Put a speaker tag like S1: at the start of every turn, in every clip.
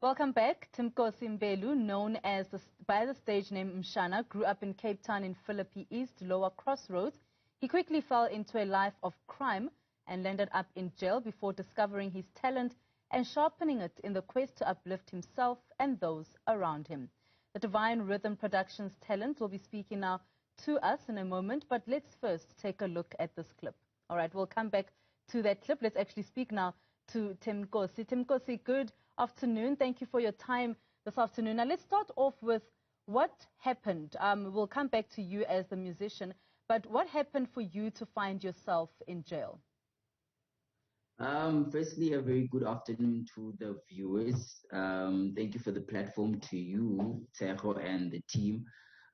S1: Welcome back. Timkosi Mbelu, known as by the stage name Mshana, grew up in Cape Town in Philippi East, Lower Crossroads. He quickly fell into a life of crime and landed up in jail before discovering his talent and sharpening it in the quest to uplift himself and those around him. The Divine Rhythm Productions talent will be speaking now to us in a moment, but let's first take a look at this clip. All right, we'll come back to that clip. Let's actually speak now to Timkosi. Timkosi, good afternoon. Thank you for your time this afternoon. Now, let's start off with what happened. We'll come back to you as the musician, but what happened for you to find yourself in jail?
S2: Firstly, a very good afternoon to the viewers. Thank you for the platform to you, Tejo, and the team.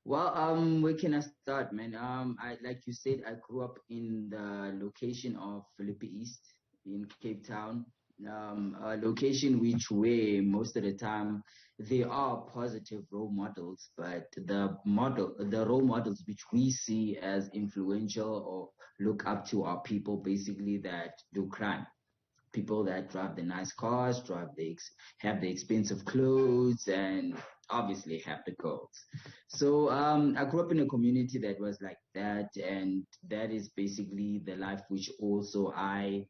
S2: Well, where can I start, man? Like you said, I grew up in the location of Philippi East in Cape Town. A location which where most of the time there are positive role models, but the role models which we see as influential or look up to are people basically that do crime. People that drive the nice cars, have the expensive clothes, and obviously have the girls. So I grew up in a community that was like that, and that is basically the life which also I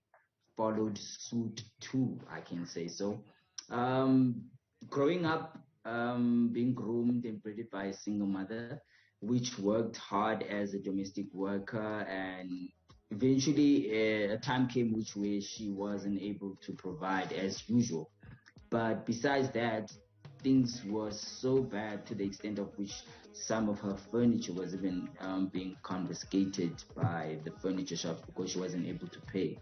S2: followed suit too, I can say so. Growing up, being groomed and bred by a single mother, which worked hard as a domestic worker, and eventually a time came where she wasn't able to provide as usual. But besides that, things were so bad to the extent of which some of her furniture was even being confiscated by the furniture shops because she wasn't able to pay.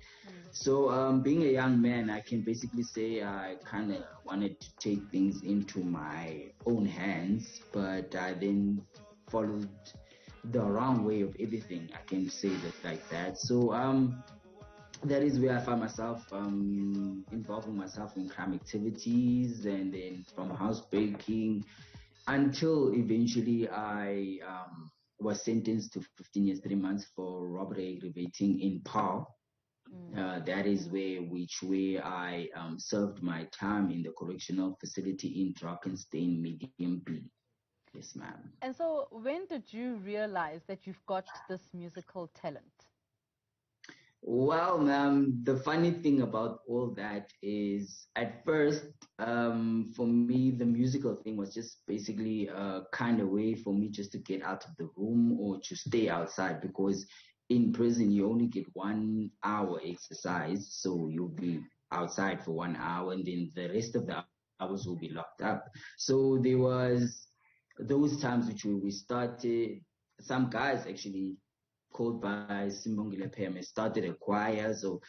S2: So being a young man, I can basically say I kind of wanted to take things into my own hands, but I then followed the wrong way of everything. I can say that like that. So that is where I found myself involving myself in crime activities, and then from housebreaking until eventually I was sentenced to 15 years, 3 months for robbery aggravating in PAL. That is where I served my time in the correctional facility in Drakenstein, Medium B. Yes, ma'am.
S1: And so when did you realize that you've got this musical talent?
S2: Well, ma'am, the funny thing about all that is at first, for me, the musical thing was just basically a kind of way for me just to get out of the room or to stay outside, because in prison you only get 1 hour exercise, so you'll be outside for 1 hour and then the rest of the hours will be locked up. So there was those times which we started, some guys actually called by Simbongile Peme started a choir, so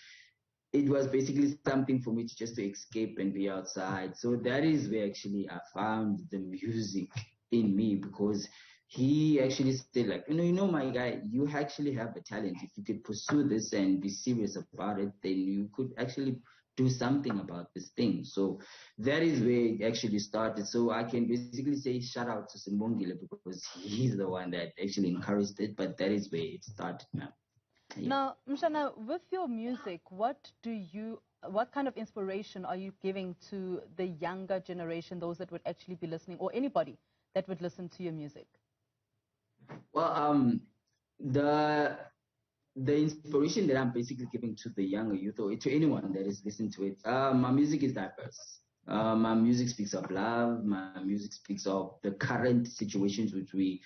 S2: it was basically something for me to just to escape and be outside. So that is where actually I found the music in me, because he actually said like, you know, my guy, you actually have a talent. If you could pursue this and be serious about it, then you could actually do something about this thing. So that is where it actually started. So I can basically say shout out to Simbongile because he's the one that actually encouraged it, but that is where it started now.
S1: Yeah. Now, Mshana, with your music, what kind of inspiration are you giving to the younger generation, those that would actually be listening, or anybody that would listen to your music?
S2: Well, the inspiration that I'm basically giving to the younger youth or to anyone that is listening to it, my music is diverse. My music speaks of love. My music speaks of the current situations which we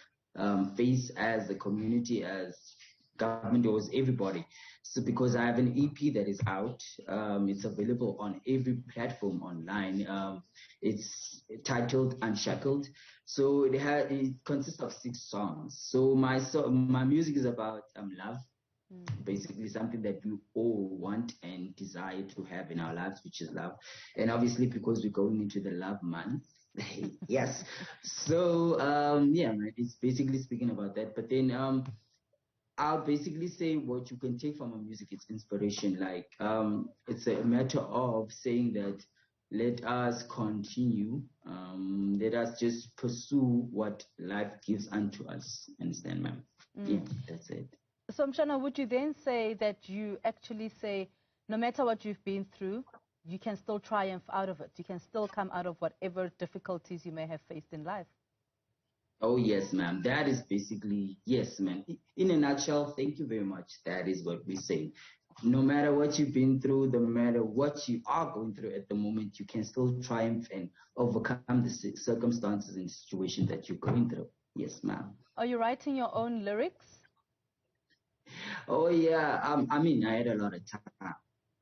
S2: face as a community, as government, or as everybody. So because I have an EP that is out, it's available on every platform online. It's titled Unshackled. So it consists of 6 songs. So my music is about love. Basically something that we all want and desire to have in our lives, which is love. And obviously because we're going into the love month, yes. So yeah, man, it's basically speaking about that. But then I'll basically say what you can take from my music, it's inspiration. Like it's a matter of saying that let us continue, let us just pursue what life gives unto us. Understand, ma'am? Yeah, that's it.
S1: So, Mshana, would you then say that you actually say, no matter what you've been through, you can still triumph out of it. You can still come out of whatever difficulties you may have faced in life.
S2: Oh, yes, ma'am. That is basically, yes, ma'am. In a nutshell, thank you very much. That is what we say. No matter what you've been through, no matter what you are going through at the moment, you can still triumph and overcome the circumstances and situations that you're going through. Yes, ma'am.
S1: Are you writing your own lyrics?
S2: Oh, yeah. I mean, I had a lot of time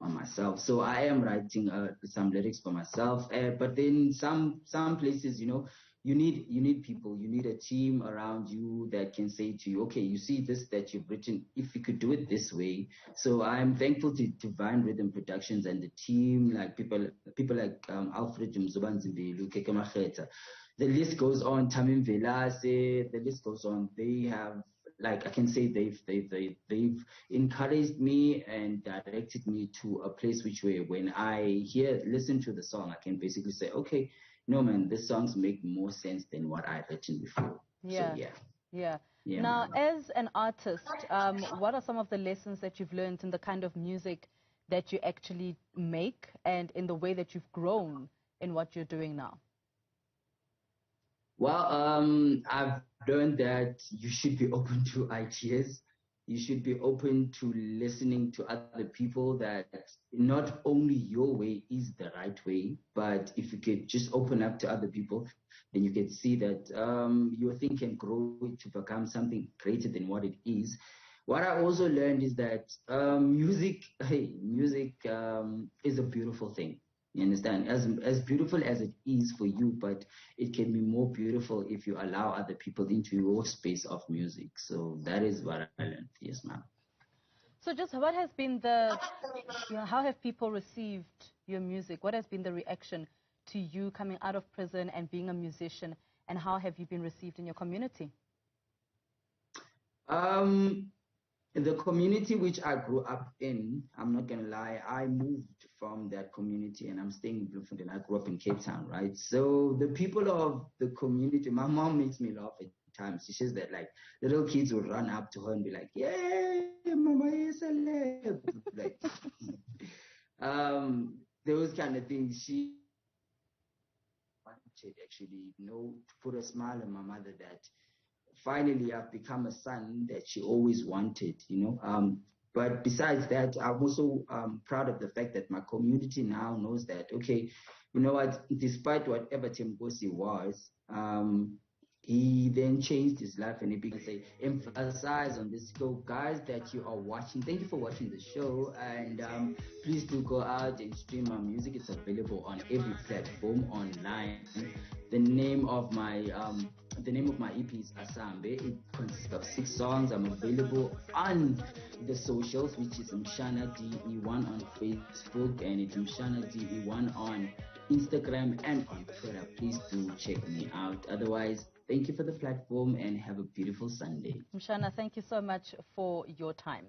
S2: on myself, so I am writing some lyrics for myself. But then some places, you need people, you need a team around you that can say to you, okay, you see this that you've written, if you could do it this way. So I'm thankful to Divine Rhythm Productions and the team, like people like Alfred Mzubanzimbilu, Keke Macheta. The list goes on. Tamim Velase, the list goes on. They have, like, I can say they've encouraged me and directed me to a place which way when I listen to the song, I can basically say, okay, no man, this songs make more sense than what I've written before.
S1: Yeah.
S2: So
S1: Yeah.
S2: yeah,
S1: Now,
S2: man.
S1: as an artist, what are some of the lessons that you've learned in the kind of music that you actually make and in the way that you've grown in what you're doing now?
S2: Well, I've learned that you should be open to ideas. You should be open to listening to other people, that not only your way is the right way, but if you could just open up to other people, then you can see that your thing can grow to become something greater than what it is. What I also learned is that music is a beautiful thing. You understand? As beautiful as it is for you, but it can be more beautiful if you allow other people into your space of music. So that is what I learned. Yes, ma'am.
S1: So just what has been how have people received your music? What has been the reaction to you coming out of prison and being a musician, and how have you been received in your community?
S2: Um, the community which I grew up in, I'm not gonna lie, I moved from that community and I'm staying in Bloemfontein. I grew up in Cape Town, right? So the people of the community, my mom makes me laugh at times. She says that, like, little kids will run up to her and be like, "Yeah, mama is a celeb." Like, those kind of things. She wanted, actually, to put a smile on my mother, that finally I've become a son that she always wanted. But besides that, I'm also proud of the fact that my community now knows that, okay, you know what, despite whatever Tim Gosi was, he then changed his life and he began to say, emphasize on this. So guys that you are watching, thank you for watching the show, and please do go out and stream my music. It's available on every platform online. The name of my EP is Asambe. It consists of 6 songs. I'm available on the socials, which is Mshana De.Ev on Facebook, and it's Mshana De.Ev on Instagram and on Twitter. Please do check me out. Otherwise, thank you for the platform and have a beautiful Sunday.
S1: Mshana, thank you so much for your time.